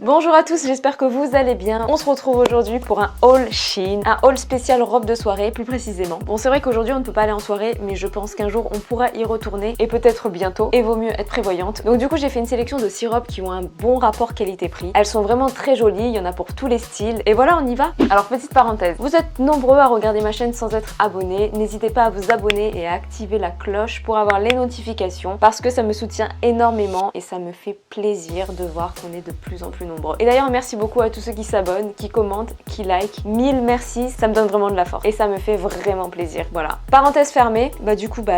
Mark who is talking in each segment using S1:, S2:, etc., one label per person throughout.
S1: Bonjour à tous, j'espère que vous allez bien. On se retrouve aujourd'hui pour un haul Shein, un haul spécial robe de soirée plus précisément. Bon, c'est vrai qu'aujourd'hui on ne peut pas aller en soirée, mais je pense qu'un jour on pourra y retourner et peut-être bientôt, et vaut mieux être prévoyante. Donc du coup j'ai fait une sélection de 6 robes qui ont un bon rapport qualité-prix. Elles sont vraiment très jolies, il y en a pour tous les styles. Et voilà, on y va. Alors petite parenthèse, vous êtes nombreux à regarder ma chaîne sans être abonnés. N'hésitez pas à vous abonner et à activer la cloche pour avoir les notifications parce que ça me soutient énormément et ça me fait plaisir de voir qu'on est de plus en plus nombreux. Et d'ailleurs merci beaucoup à tous ceux qui s'abonnent, qui commentent, qui like. 1000 merci, ça me donne vraiment de la force et ça me fait vraiment plaisir. Voilà. Parenthèse fermée,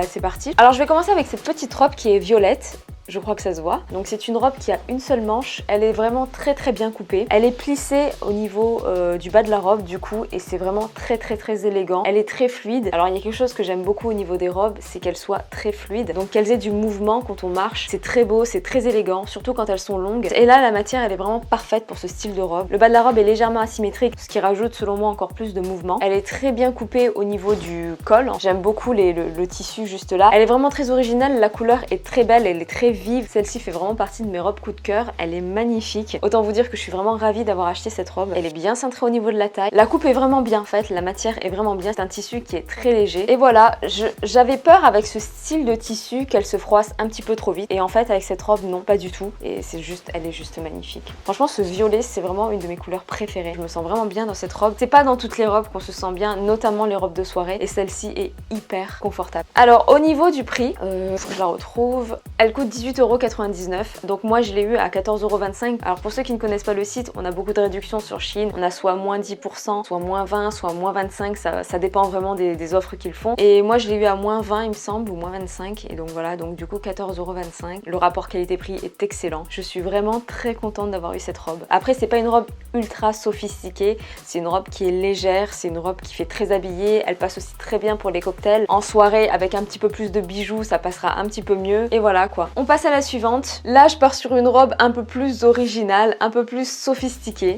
S1: c'est parti. Alors je vais commencer avec cette petite robe qui est violette. Je crois que ça se voit. Donc c'est une robe qui a une seule manche. Elle est vraiment très bien coupée. Elle est plissée au niveau du bas de la robe du coup et c'est vraiment très élégant. Elle est très fluide. Alors il y a quelque chose que j'aime beaucoup au niveau des robes, c'est qu'elles soient très fluides. Donc qu'elles aient du mouvement quand on marche. C'est très beau, c'est très élégant, surtout quand elles sont longues. Et là la matière elle est vraiment parfaite pour ce style de robe. Le bas de la robe est légèrement asymétrique, ce qui rajoute selon moi encore plus de mouvement. Elle est très bien coupée au niveau du col. J'aime beaucoup le tissu juste là. Elle est vraiment très originale, la couleur est très belle, elle est très vive. Celle-ci fait vraiment partie de mes robes coup de cœur. Elle est magnifique. Autant vous dire que je suis vraiment ravie d'avoir acheté cette robe. Elle est bien cintrée au niveau de la taille. La coupe est vraiment bien faite. La matière est vraiment bien. C'est un tissu qui est très léger. Et voilà, j'avais peur avec ce style de tissu qu'elle se froisse un petit peu trop vite. Et en fait, avec cette robe, non, pas du tout. Et elle est juste magnifique. Franchement, ce violet, c'est vraiment une de mes couleurs préférées. Je me sens vraiment bien dans cette robe. C'est pas dans toutes les robes qu'on se sent bien, notamment les robes de soirée. Et celle-ci est hyper confortable. Alors, au niveau du prix, faut que je la retrouve. Elle coûte 18,99 €. Donc moi je l'ai eu à 14,25 €. Alors pour ceux qui ne connaissent pas le site, on a beaucoup de réductions sur Shein. On a soit moins 10%, soit moins 20, soit moins 25. Ça dépend vraiment des offres qu'ils font. Et moi je l'ai eu à moins 20 il me semble, ou moins 25. Et donc voilà, donc du coup 14,25 €. Le rapport qualité-prix est excellent. Je suis vraiment très contente d'avoir eu cette robe. Après c'est pas une robe ultra sophistiquée. C'est une robe qui est légère. C'est une robe qui fait très habillée. Elle passe aussi très bien pour les cocktails. En soirée avec un petit peu plus de bijoux, ça passera un petit peu mieux. Et voilà quoi. On passe à la suivante. Là, je pars sur une robe un peu plus originale, un peu plus sophistiquée.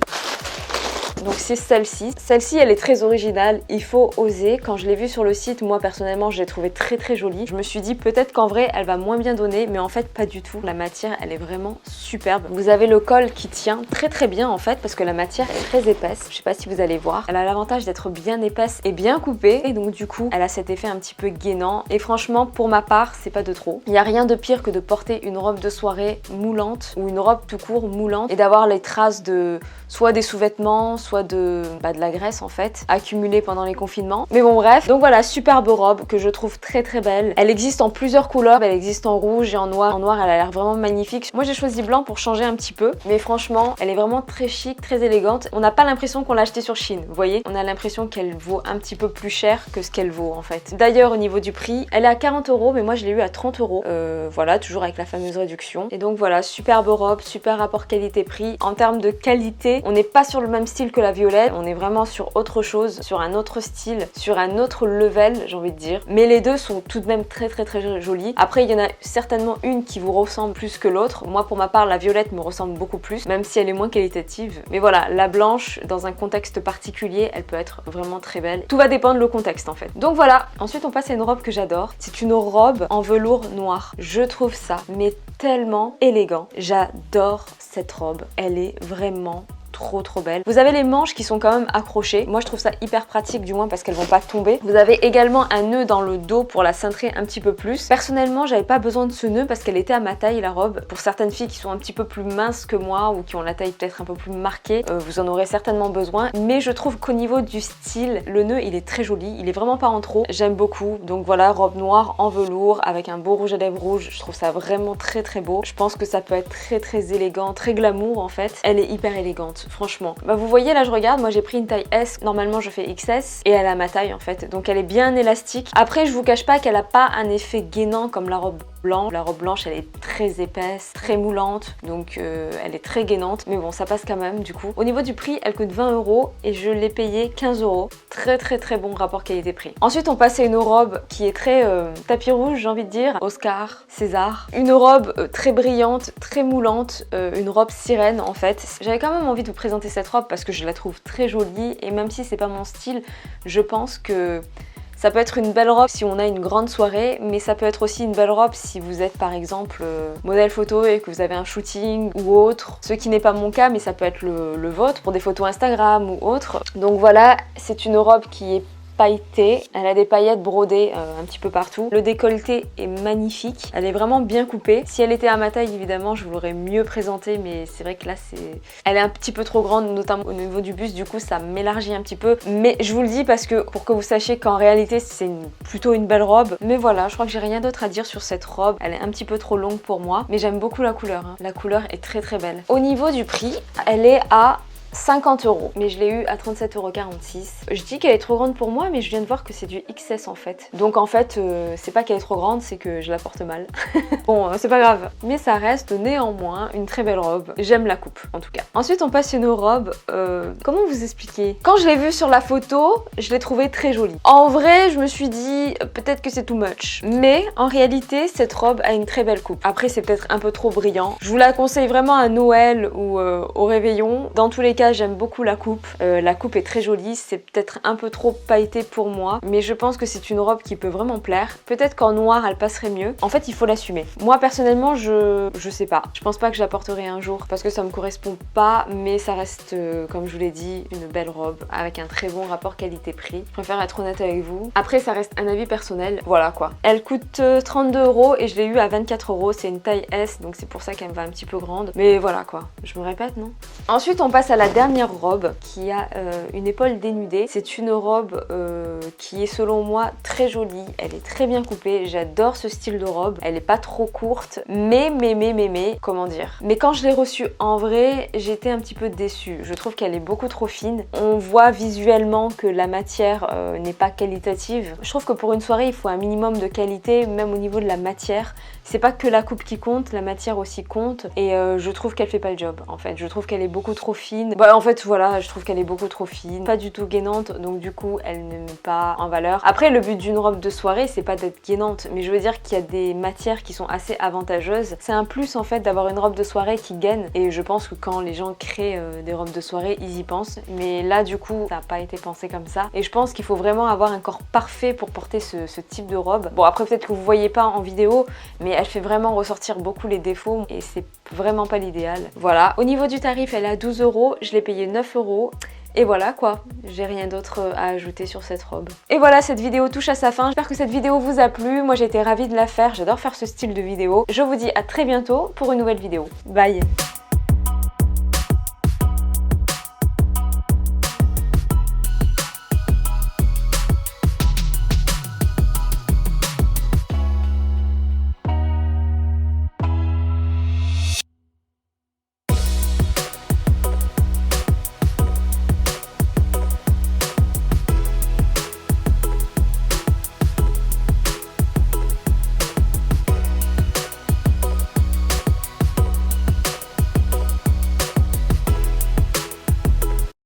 S1: Donc c'est celle-ci. Celle-ci, elle est très originale, il faut oser. Quand je l'ai vue sur le site, moi personnellement, je l'ai trouvée très jolie. Je me suis dit peut-être qu'en vrai, elle va moins bien donner, mais en fait pas du tout. La matière, elle est vraiment superbe. Vous avez le col qui tient très bien en fait, parce que la matière est très épaisse. Je sais pas si vous allez voir. Elle a l'avantage d'être bien épaisse et bien coupée. Et donc du coup, elle a cet effet un petit peu gainant. Et franchement, pour ma part, c'est pas de trop. Il n'y a rien de pire que de porter une robe de soirée moulante ou une robe tout court moulante et d'avoir les traces de soit des sous-vêtements, soit de la graisse en fait, accumulée pendant les confinements. Mais bon bref, donc voilà, superbe robe que je trouve très belle. Elle existe en plusieurs couleurs, elle existe en rouge et en noir. En noir, elle a l'air vraiment magnifique. Moi j'ai choisi blanc pour changer un petit peu, mais franchement, elle est vraiment très chic, très élégante. On n'a pas l'impression qu'on l'a achetée sur Shein, vous voyez? On a l'impression qu'elle vaut un petit peu plus cher que ce qu'elle vaut en fait. D'ailleurs, au niveau du prix, elle est à 40 €, mais moi je l'ai eu à 30 €. Voilà, toujours avec la fameuse réduction. Et donc voilà, superbe robe, super rapport qualité-prix. En termes de qualité, on n'est pas sur le même style que la violette, on est vraiment sur autre chose, sur un autre style, sur un autre level, j'ai envie de dire. Mais les deux sont tout de même très jolies. Après, il y en a certainement une qui vous ressemble plus que l'autre. Moi, pour ma part, la violette me ressemble beaucoup plus, même si elle est moins qualitative. Mais voilà, la blanche, dans un contexte particulier, elle peut être vraiment très belle. Tout va dépendre le contexte en fait. Donc voilà, ensuite on passe à une robe que j'adore. C'est une robe en velours noir. Je trouve ça, mais tellement élégant. J'adore cette robe. Elle est vraiment trop belle. Vous avez les manches qui sont quand même accrochées. Moi je trouve ça hyper pratique, du moins parce qu'elles vont pas tomber. Vous avez également un nœud dans le dos pour la cintrer un petit peu plus. Personnellement, j'avais pas besoin de ce nœud parce qu'elle était à ma taille, la robe. Pour certaines filles qui sont un petit peu plus minces que moi ou qui ont la taille peut-être un peu plus marquée, vous en aurez certainement besoin. Mais je trouve qu'au niveau du style, le nœud il est très joli. Il est vraiment pas en trop. J'aime beaucoup. Donc voilà, robe noire en velours avec un beau rouge à lèvres rouge. Je trouve ça vraiment très beau. Je pense que ça peut être très élégant, très glamour en fait. Elle est hyper élégante. Franchement. Vous voyez là je regarde, moi j'ai pris une taille S, normalement je fais XS et elle a ma taille en fait, donc elle est bien élastique. Après je vous cache pas qu'elle a pas un effet gainant comme la robe blanche. La robe blanche elle est très épaisse, très moulante, donc elle est très gainante, mais bon ça passe quand même du coup. Au niveau du prix, elle coûte 20 € et je l'ai payée 15 €. Très bon rapport qualité-prix. Ensuite on passe à une robe qui est très tapis rouge, j'ai envie de dire, Oscar, César. Une robe très brillante, très moulante, une robe sirène en fait. J'avais quand même envie de vous présenter cette robe parce que je la trouve très jolie et même si c'est pas mon style, je pense que Ça peut être une belle robe si on a une grande soirée, mais ça peut être aussi une belle robe si vous êtes par exemple modèle photo et que vous avez un shooting ou autre. Ce qui n'est pas mon cas, mais ça peut être le vôtre pour des photos Instagram ou autre. Donc voilà, c'est une robe qui est pailletée, elle a des paillettes brodées un petit peu partout. Le décolleté est magnifique, elle est vraiment bien coupée. Si elle était à ma taille, évidemment, je vous l'aurais mieux présentée, mais c'est vrai que là, elle est un petit peu trop grande, notamment au niveau du buste, du coup, ça m'élargit un petit peu. Mais je vous le dis parce que pour que vous sachiez qu'en réalité, c'est plutôt une belle robe. Mais voilà, je crois que j'ai rien d'autre à dire sur cette robe. Elle est un petit peu trop longue pour moi, mais j'aime beaucoup la couleur. Hein. La couleur est très très belle. Au niveau du prix, elle est à 50 €, mais je l'ai eu à 37,46 €. Je dis qu'elle est trop grande pour moi, mais je viens de voir que c'est du XS en fait. Donc en fait, c'est pas qu'elle est trop grande, c'est que je la porte mal. Bon, c'est pas grave. Mais ça reste néanmoins une très belle robe. J'aime la coupe, en tout cas. Ensuite, on passe sur nos robes. Comment vous expliquer? Quand je l'ai vue sur la photo, je l'ai trouvée très jolie. En vrai, je me suis dit, peut-être que c'est too much. Mais en réalité, cette robe a une très belle coupe. Après, c'est peut-être un peu trop brillant. Je vous la conseille vraiment à Noël ou au réveillon. Dans tous les cas, j'aime beaucoup la coupe. La coupe est très jolie, c'est peut-être un peu trop pailleté pour moi, mais je pense que c'est une robe qui peut vraiment plaire. Peut-être qu'en noir, elle passerait mieux. En fait, il faut l'assumer. Moi, personnellement, je sais pas. Je pense pas que je la porterai un jour parce que ça me correspond pas, mais ça reste, comme je vous l'ai dit, une belle robe avec un très bon rapport qualité-prix. Je préfère être honnête avec vous. Après, ça reste un avis personnel. Voilà quoi. Elle coûte 32 € et je l'ai eu à 24 €. C'est une taille S, donc c'est pour ça qu'elle me va un petit peu grande. Mais voilà quoi. Je me répète, non? Ensuite, on passe à la dernière robe qui a une épaule dénudée. C'est une robe qui est selon moi très jolie. Elle est très bien coupée. J'adore ce style de robe. Elle est pas trop courte, mais comment dire? Mais quand je l'ai reçue en vrai, j'étais un petit peu déçue. Je trouve qu'elle est beaucoup trop fine. On voit visuellement que la matière n'est pas qualitative. Je trouve que pour une soirée, il faut un minimum de qualité, même au niveau de la matière. C'est pas que la coupe qui compte, la matière aussi compte. Et je trouve qu'elle fait pas le job, en fait. Je trouve qu'elle est beaucoup trop fine. Bah, en fait, voilà, je trouve qu'elle est beaucoup trop fine. Pas du tout gainante, donc du coup, elle ne met pas en valeur. Après, le but d'une robe de soirée, c'est pas d'être gainante. Mais je veux dire qu'il y a des matières qui sont assez avantageuses. C'est un plus, en fait, d'avoir une robe de soirée qui gaine. Et je pense que quand les gens créent des robes de soirée, ils y pensent. Mais là, du coup, ça n'a pas été pensé comme ça. Et je pense qu'il faut vraiment avoir un corps parfait pour porter ce type de robe. Bon, après, peut-être que vous voyez pas en vidéo, mais elle fait vraiment ressortir beaucoup les défauts et c'est vraiment pas l'idéal. Voilà. Au niveau du tarif, elle est à 12 €. Je l'ai payé 9 €. Et voilà quoi, j'ai rien d'autre à ajouter sur cette robe. Et voilà, cette vidéo touche à sa fin. J'espère que cette vidéo vous a plu. Moi j'ai été ravie de la faire, j'adore faire ce style de vidéo. Je vous dis à très bientôt pour une nouvelle vidéo. Bye!